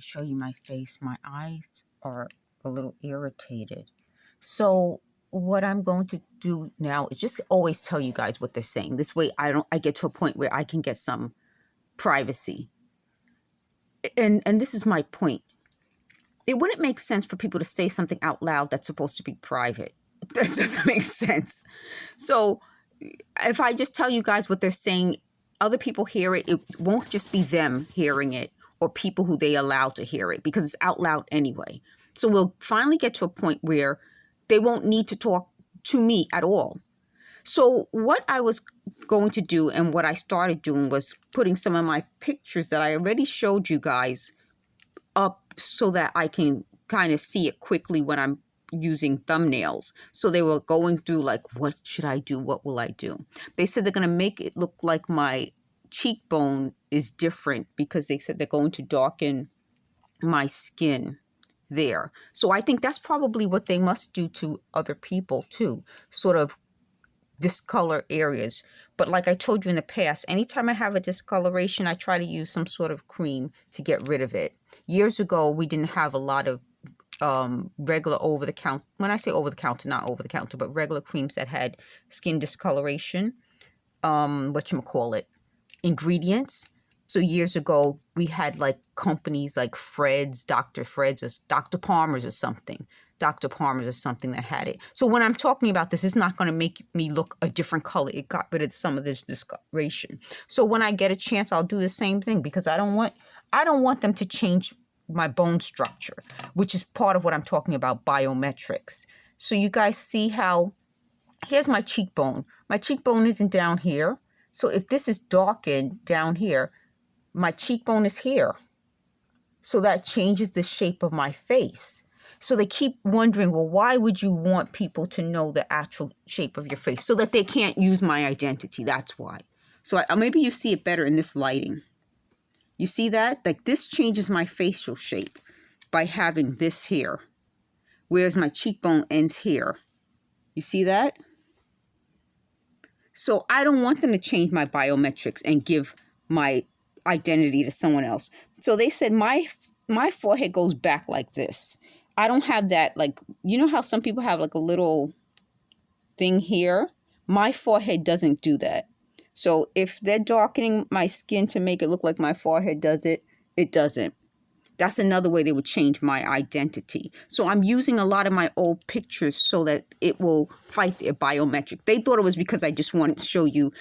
Show you my face. My eyes are a little irritated. So what I'm going to do now is just always tell you guys what they're saying. This way I get to a point where I can get some privacy. And this is my point. It wouldn't make sense for people to say something out loud that's supposed to be private. That doesn't make sense. So if I just tell you guys what they're saying, other people hear it, it won't just be them hearing it or people who they allow to hear it because it's out loud anyway. So we'll finally get to a point where they won't need to talk to me at all. So what I was going to do and what I started doing was putting some of my pictures that I already showed you guys up so that I can kind of see it quickly when I'm using thumbnails. So they were going through like, what should I do? What will I do? They said they're going to make it look like my cheekbone is different because they said they're going to darken my skin there. So I think that's probably what they must do to other people too, sort of discolor areas. But like I told you in the past, anytime I have a discoloration, I try to use some sort of cream to get rid of it. Years ago, we didn't have a lot of regular over-the-counter, when I say over-the-counter, not over-the-counter, but regular creams that had skin discoloration, whatchamacallit, ingredients. So years ago, we had like companies like Fred's, Dr. Fred's, or Dr. Palmer's or something. Dr. Palmer's or something that had it. So when I'm talking about this, it's not going to make me look a different color. It got rid of some of this discoloration. So when I get a chance, I'll do the same thing because I don't want them to change my bone structure, which is part of what I'm talking about, biometrics. So you guys see how, here's my cheekbone. My cheekbone isn't down here. So if this is darkened down here, my cheekbone is here. So that changes the shape of my face. So they keep wondering, well, why would you want people to know the actual shape of your face? So that they can't use my identity. That's why. So maybe you see it better in this lighting. You see that? Like this changes my facial shape by having this here. Whereas my cheekbone ends here. You see that? So I don't want them to change my biometrics and give my identity to someone else. So they said my forehead goes back like this. I don't have that, like, you know how some people have like a little thing here? My forehead doesn't do that. So if they're darkening my skin to make it look like my forehead does it, it doesn't. That's another way they would change my identity. So I'm using a lot of my old pictures so that it will fight their biometric. They thought it was because I just wanted to show you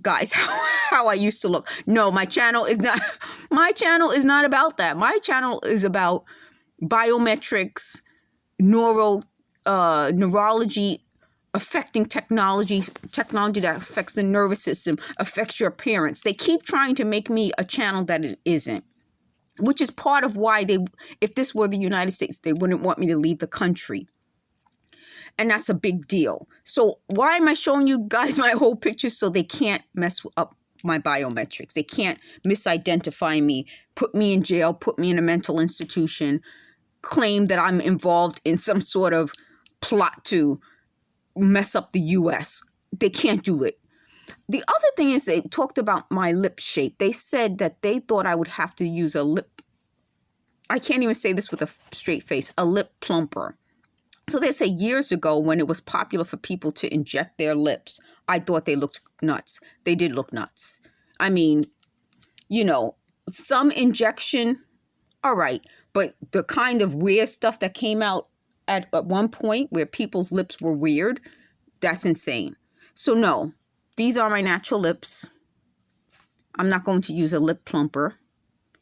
guys how I used to look. No, my channel is not about that. My channel is about biometrics, neurology, affecting technology that affects the nervous system, affects your appearance. They keep trying to make me a channel that it isn't. Which is part of why if this were the United States, they wouldn't want me to leave the country. And that's a big deal. So why am I showing you guys my whole picture? So they can't mess up my biometrics. They can't misidentify me, put me in jail, put me in a mental institution, claim that I'm involved in some sort of plot to mess up the U.S. They can't do it. The other thing is they talked about my lip shape. They said that they thought I would have to use a lip. I can't even say this with a straight face, a lip plumper. So they say years ago when it was popular for people to inject their lips, I thought they looked nuts. They did look nuts. I mean, you know, some injection, all right. But the kind of weird stuff that came out at one point where people's lips were weird, that's insane. So no. These are my natural lips. I'm not going to use a lip plumper.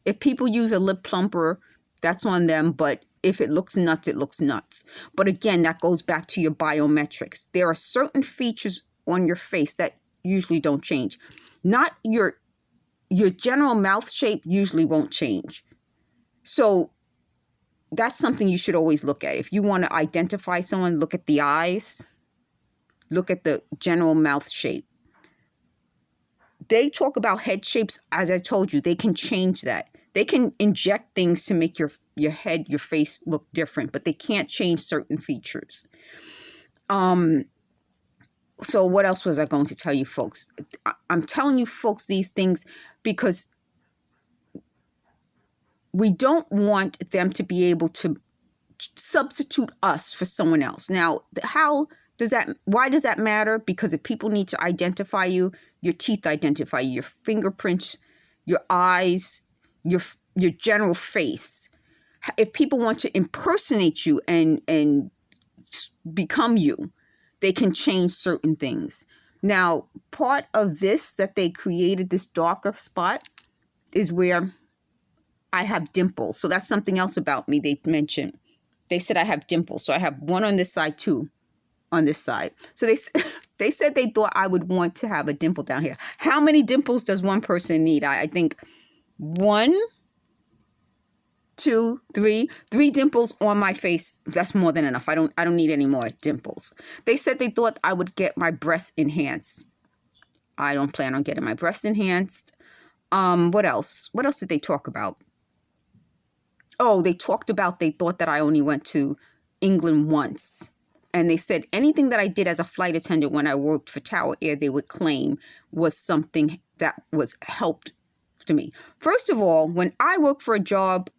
If people use a lip plumper, that's on them. But if it looks nuts, it looks nuts. But again, that goes back to your biometrics. There are certain features on your face that usually don't change. Not your general mouth shape usually won't change. So that's something you should always look at. If you want to identify someone, look at the eyes. Look at the general mouth shape. They talk about head shapes, as I told you, they can change that. They can inject things to make your head, your face look different, but they can't change certain features. So what else was I going to tell you folks? I'm telling you folks these things because we don't want them to be able to substitute us for someone else. Now, why does that matter? Because if people need to identify you, your teeth identify you, your fingerprints, your eyes, your general face. If people want to impersonate you and become you, they can change certain things. Now, part of this that they created, this darker spot, is where I have dimples. So that's something else about me they mentioned. They said I have dimples. So I have one on this side, two on this side. So they said they thought I would want to have a dimple down here. How many dimples does one person need? I think 1, 2, 3 dimples on my face. That's more than enough. I don't need any more dimples. They said they thought I would get my breasts enhanced. I don't plan on getting my breasts enhanced. What else? What else did they talk about? Oh, they talked about they thought that I only went to England once. And they said anything that I did as a flight attendant when I worked for Tower Air, they would claim was something that was helped to me. First of all, when I work for a job,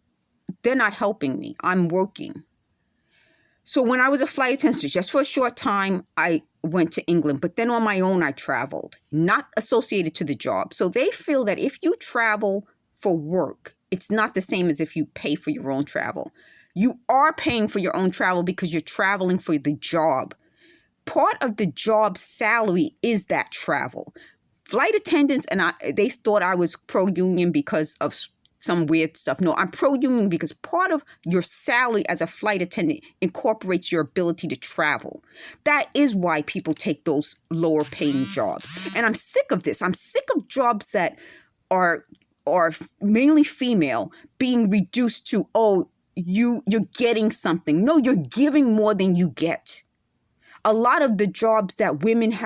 they're not helping me. I'm working. So when I was a flight attendant, just for a short time, I went to England. But then on my own, I traveled, not associated to the job. So they feel that if you travel for work, it's not the same as if you pay for your own travel. You are paying for your own travel because you're traveling for the job. Part of the job salary is that travel. Flight attendants, they thought I was pro-union because of some weird stuff. No, I'm pro-union because part of your salary as a flight attendant incorporates your ability to travel. That is why people take those lower paying jobs. And I'm sick of this. I'm sick of jobs that are mainly female being reduced to, oh, you're getting something. No, you're giving more than you get. A lot of the jobs that women have